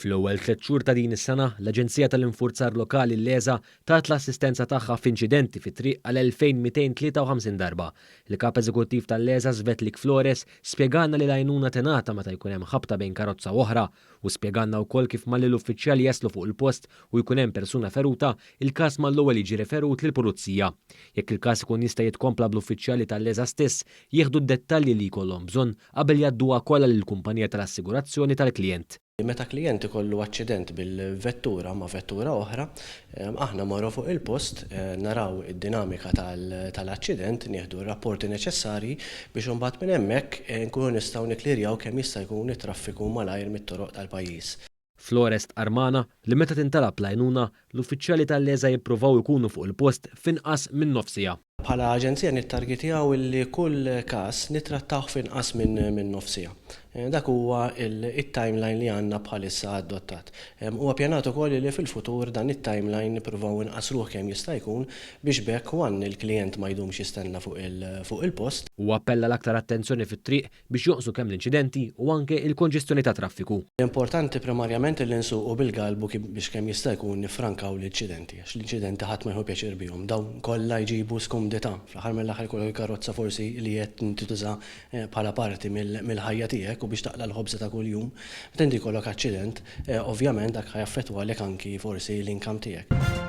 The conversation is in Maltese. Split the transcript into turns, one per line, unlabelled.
Fl-ewwel 3 xhur ta' din is-sena, l-Aġenzija tal-Infurzar Lokali l-Leża tat l-assistenza tagħha f'inċidenti fit-triq għal 2253 darba. Il-Kap Eżekuttiv tal-Leża Svetlik Flores spjegana li l-għajnuna tingħata meta jkun hemm ħabta bejn karozza u oħra u spjegalna wkoll kif malli l-uffiċjali jaslu fuq il-post u jkun hemm persuna feruta, il-każ mal-ewwel jiġi referut lill-Pulizija. Jekk il-każ ikun jista' jitkompla bl-uffiċjali tal-Leża stess, jieħdu d-dettalji li jkollhom bżonn qabel jgħadduha kollha lill-kumpanija tal-assigurazzjoni tal-klijent.
Meta klient ikollu aċċident bil-vettura ma' vettura oħra, aħna marru fuq il-post, naraw id-dinamika tal-aċċident, nieħdu r-rapporti neċessarji biex imbagħad minn hemmhekk nkunu nistgħu niklirjaw kemm jista' jkun it-traffiku malajr mit-toroq tal-pajjiż.
Florest Armana li meta tintalab l-għajnuna, l-uffiċjali tal-Leża jippruvaw ikunu fuq il-post f'inqas minn nofsija.
Bħala aġenzija nittargetjaw li kull każ nittrattaw f'inqas minn nofsija. Dak huwa il-timeline li għandna bħalissa adottat. Huwa pjanat ukoll li fil-futur dan it-timeline nippruvaw inqasruh kemm jista' jkun biex bekk wan il-klijent ma jdumx jistenna fuq il-post.
U appella l-aktar attenzjoni fit-triq biex joqsu kemm l-inċidenti u anke il-konġestjoni ta' traffiku.
Importanti primarjament li nsuqu bil-galbu biex kemm jista' jkun nifrankaw l-inċidenti, għax l-inċidenti ħadd ma jħu pjaċir bihom. Dawn kollha jġibu skumdità. Fl-aħħar mill-aħħar kollu karozza forsi li qed tituża bħala parti mill-ħajja tiegħek u biex taqla l-ħobża ta' kuljum. Meta inti jkollok aċċident, ovvjament dak ħajaffettwalek anki forsi l-inkam tiegħek.